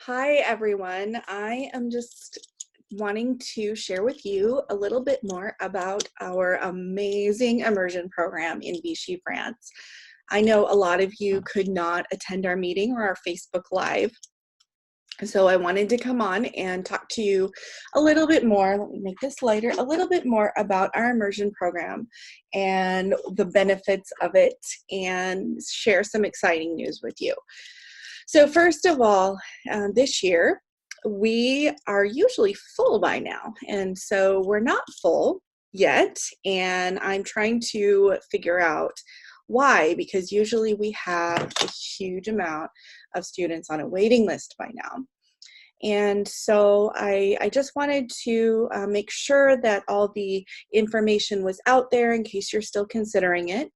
Hi, everyone. I am just wanting to share with you a little bit more about our amazing immersion program in Vichy, France. I know a lot of you could not attend our meeting or our Facebook Live, so I wanted to come on and talk to you a little bit more, let me make this lighter, a little bit more about our immersion program and the benefits of it and share some exciting news with you. So first of all, this year, we are usually full by now, and so we're not full yet, and I'm trying to figure out why, because usually we have a huge amount of students on a waiting list by now. And so I just wanted to make sure that all the information was out there in case you're still considering it.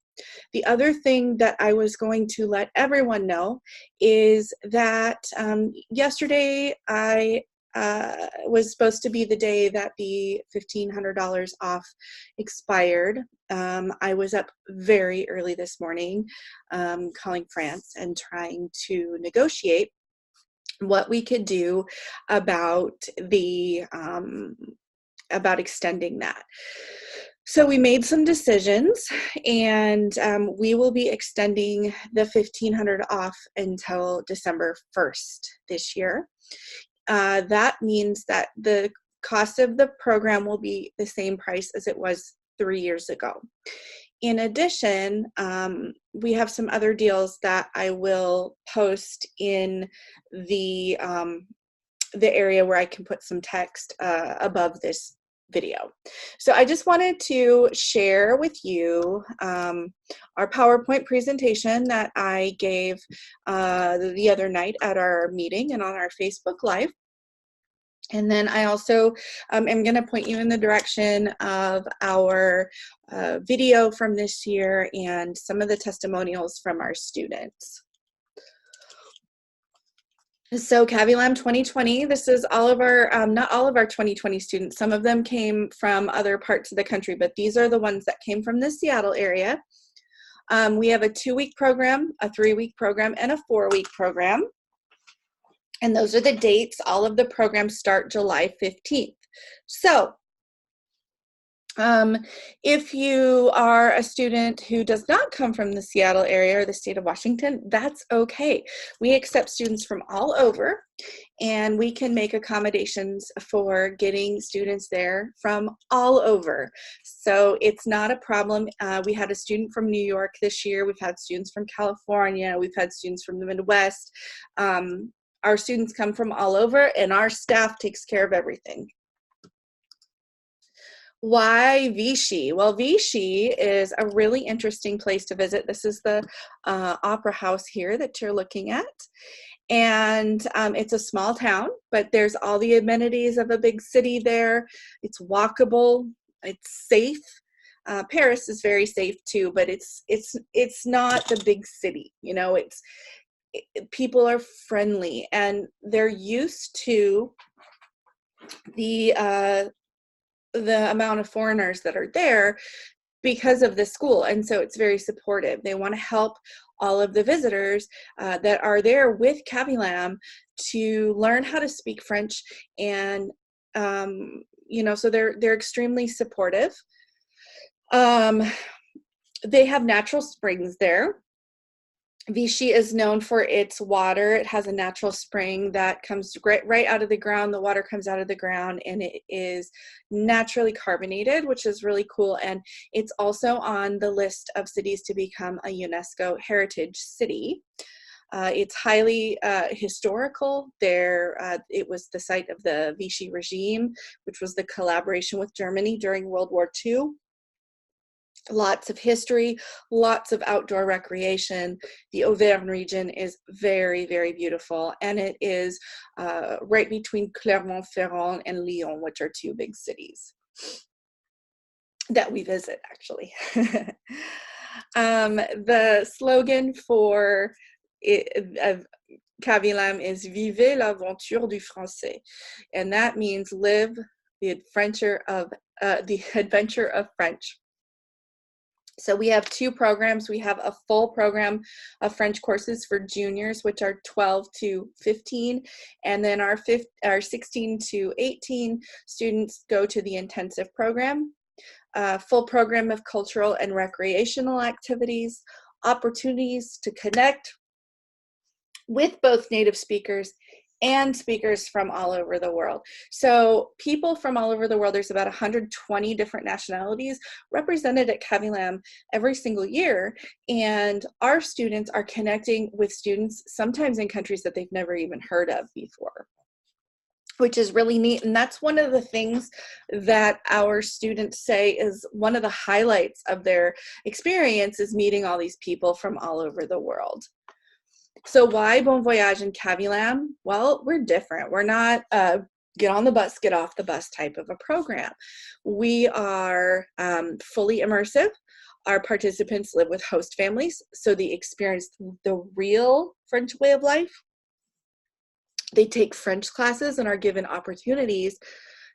The other thing that I was going to let everyone know is that yesterday I was supposed to be the day that the $1,500 off expired. I was up very early this morning calling France and trying to negotiate what we could do about the about extending that. So we made some decisions, and we will be extending the $1,500 off until December 1st this year. That means that the cost of the program will be the same price as it was 3 years ago. In addition, we have some other deals that I will post in the area where I can put some text above this video. So I just wanted to share with you our PowerPoint presentation that I gave the other night at our meeting and on our Facebook Live. And then I also am going to point you in the direction of our video from this year and some of the testimonials from our students. So CAVILAM 2020, this is all of our, not all of our 2020 students. Some of them came from other parts of the country, but these are the ones that came from the Seattle area. We have a 2-week program, a 3-week program, and a 4-week program. And those are the dates. All of the programs start July 15th. So if you are a student who does not come from the Seattle area or the state of Washington, that's okay. We accept students from all over, and we can make accommodations for getting students there from all over. So it's not a problem. We had a student from New York this year. We've had students from California. We've had students from the Midwest. Our students come from all over, and our staff takes care of everything. Why Vichy? Well, Vichy is a really interesting place to visit. This is the opera house here that you're looking at. And it's a small town, but there's all the amenities of a big city there. It's walkable, it's safe. Paris is very safe too, but it's not the big city. You know, people are friendly, and they're used to the amount of foreigners that are there because of the school, and so it's very supportive. They want to help all of the visitors that are there with CAVILAM to learn how to speak French, and you know, so they're extremely supportive. They have natural springs there. Vichy is known for its water. It has a natural spring that comes right out of the ground. The water comes out of the ground, and it is naturally carbonated, which is really cool. And it's also on the list of cities to become a UNESCO heritage city. It's highly historical. It was the site of the Vichy regime, which was the collaboration with Germany during World War II. Lots of history, lots of outdoor recreation. The Auvergne region is very, very beautiful, and it is right between Clermont-Ferrand and Lyon, which are 2 big cities that we visit, actually. The slogan for CAVILAM is "Vivez l'aventure du français," and that means live the adventure of French. So we have two programs. We have a full program of French courses for juniors, which are 12 to 15, and then our 16 to 18 students go to the intensive program. Full program of cultural and recreational activities, opportunities to connect with both native speakers and speakers from all over the world. So people from all over the world, there's about 120 different nationalities represented at CAVILAM every single year. And our students are connecting with students sometimes in countries that they've never even heard of before, which is really neat. And that's one of the things that our students say is one of the highlights of their experience, is meeting all these people from all over the world. So why Bon Voyage and CAVILAM? Well, we're different. We're not get on the bus, get off the bus type of a program. We are fully immersive. Our participants live with host families, so they experience the real French way of life. They take French classes and are given opportunities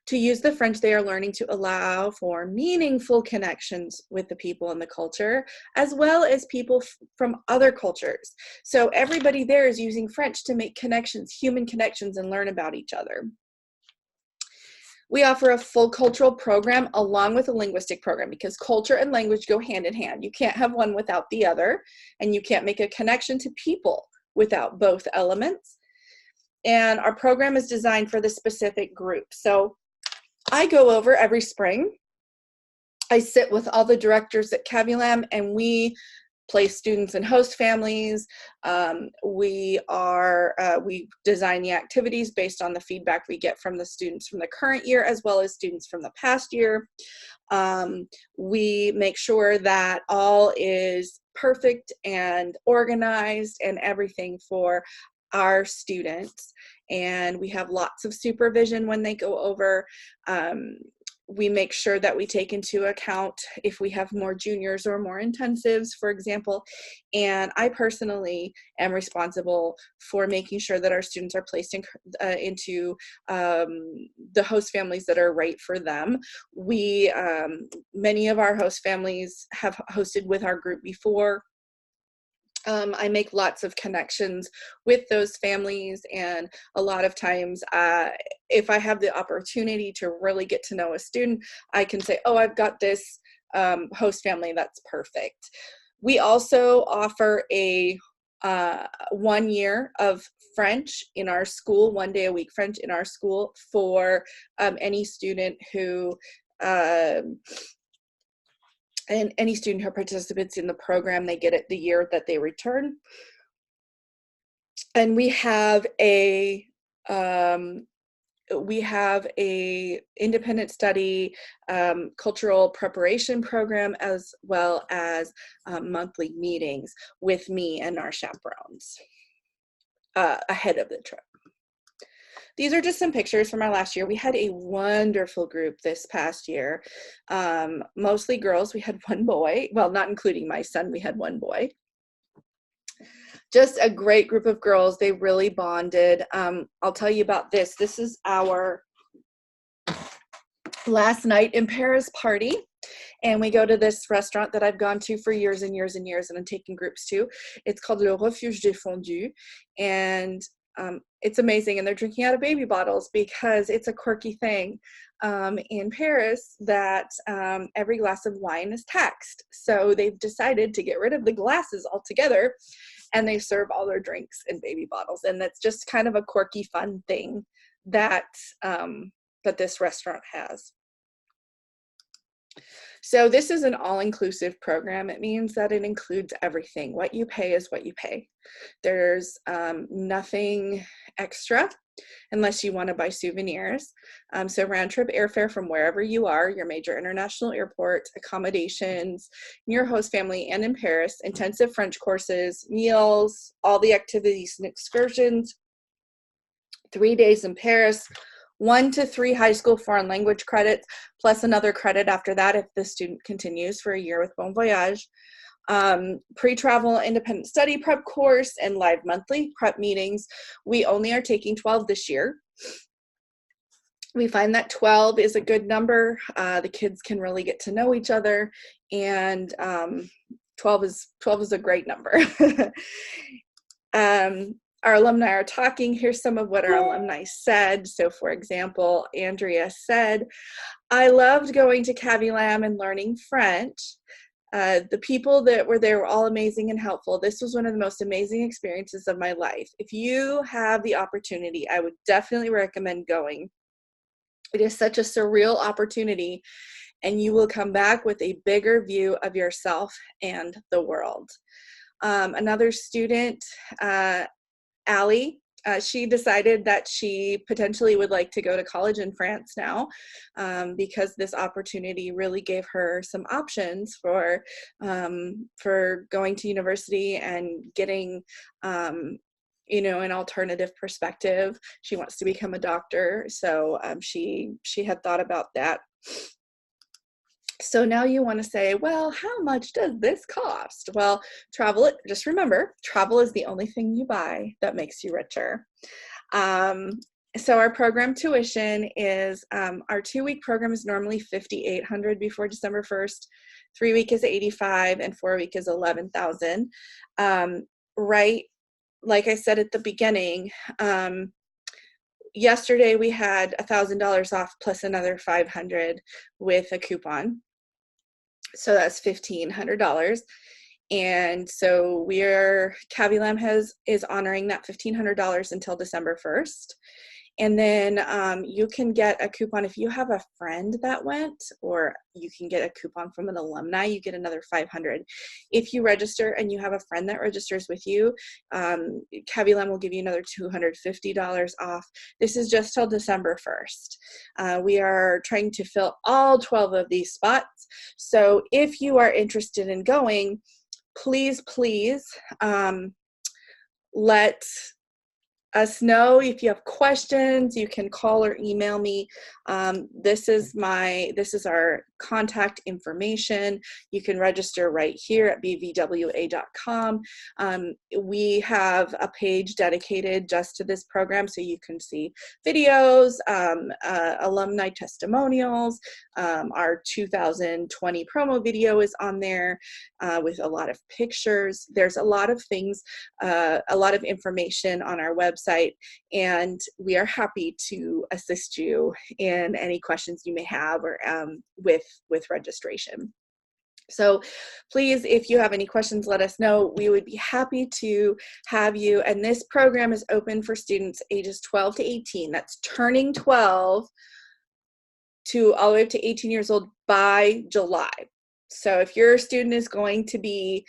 to use the French they are learning to allow for meaningful connections with the people and the culture, as well as people from other cultures. So everybody there is using French to make connections, human connections, and learn about each other. We offer a full cultural program along with a linguistic program, because culture and language go hand in hand. You can't have one without the other, and you can't make a connection to people without both elements. And our program is designed for the specific group. So I go over every spring. I sit with all the directors at CAVILAM, and we place students in host families. We design the activities based on the feedback we get from the students from the current year, as well as students from the past year. We make sure that all is perfect and organized and everything for our students, and we have lots of supervision when they go over. We make sure that we take into account if we have more juniors or more intensives, for example, and I personally am responsible for making sure that our students are placed into the host families that are right for them. Many of our host families have hosted with our group before. I make lots of connections with those families, and a lot of times if I have the opportunity to really get to know a student, I can say, oh, I've got this host family that's perfect. We also offer a 1 year of French in our school, 1 day a week French in our school for any student who and any student who participates in the program. They get it the year that they return. And we have a independent study cultural preparation program, as well as monthly meetings with me and our chaperones ahead of the trip. These are just some pictures from our last year. We had a wonderful group this past year, mostly girls. We had one boy, well, not including my son, we had one boy. Just a great group of girls. They really bonded. I'll tell you about this. This is our last night in Paris party. And we go to this restaurant that I've gone to for years and years and years, and I'm taking groups to. It's called Le Refuge des Fondus. And it's amazing, and they're drinking out of baby bottles because it's a quirky thing in Paris that every glass of wine is taxed. So they've decided to get rid of the glasses altogether, and they serve all their drinks in baby bottles. And that's just kind of a quirky, fun thing that that this restaurant has. So this is an all-inclusive program. It means that it includes everything. What you pay is what you pay. There's nothing extra unless you want to buy souvenirs. So round-trip airfare from wherever you are, your major international airport, accommodations, your host family, and in Paris, intensive French courses, meals, all the activities and excursions, 3 days in Paris, 1 to 3 high school foreign language credits, plus another credit after that if the student continues for a year with Bon Voyage. Pre-travel independent study prep course and live monthly prep meetings. We only are taking 12 this year. We find that 12 is a good number. The kids can really get to know each other, and 12 is a great number. Our alumni are talking. Here's some of what our alumni said. So for example, Andrea said, "I loved going to CAVILAM and learning French. The people that were there were all amazing and helpful. This was one of the most amazing experiences of my life. If you have the opportunity, I would definitely recommend going. It is such a surreal opportunity, and you will come back with a bigger view of yourself and the world." Another student, Allie, she decided that she potentially would like to go to college in France now, because this opportunity really gave her some options for going to university and getting an alternative perspective. She wants to become a doctor, so she had thought about that. So now you want to say, well, how much does this cost? Well, just remember, travel is the only thing you buy that makes you richer. So our program tuition is, our 2-week program is normally $5,800 before December 1st. 3-week is $85,000 and 4-week is $11,000. Right, like I said at the beginning, yesterday we had $1,000 off plus another $500 with a coupon. So that's $1,500. And so CAVILAM is honoring that $1,500 until December 1st. And then you can get a coupon if you have a friend that went, or you can get a coupon from an alumni, you get another $500. If you register and you have a friend that registers with you, CAVILAM will give you another $250 off. This is just till December 1st. We are trying to fill all 12 of these spots. So if you are interested in going, please let us know. If you have questions, you can call or email me. This is our contact information. You can register right here at bvwa.com. We have a page dedicated just to this program, so you can see videos, alumni testimonials. Our 2020 promo video is on there with a lot of pictures. There's a lot of things, a lot of information on our website, and we are happy to assist you in any questions you may have, or with registration. So please, if you have any questions, let us know. We would be happy to have you. And this program is open for students ages 12 to 18. That's turning 12 to all the way up to 18 years old by July. So if your student is going to be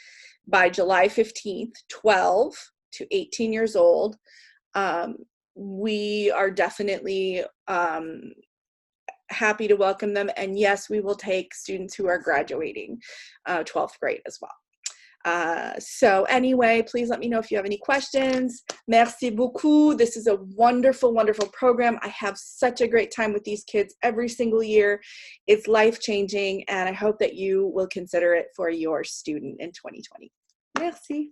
by July 15th, 12 to 18 years old, we are definitely happy to welcome them. And yes, we will take students who are graduating 12th grade as well. So anyway, please let me know if you have any questions. Merci beaucoup. This is a wonderful, wonderful program. I have such a great time with these kids every single year. It's life-changing, and I hope that you will consider it for your student in 2020. Merci.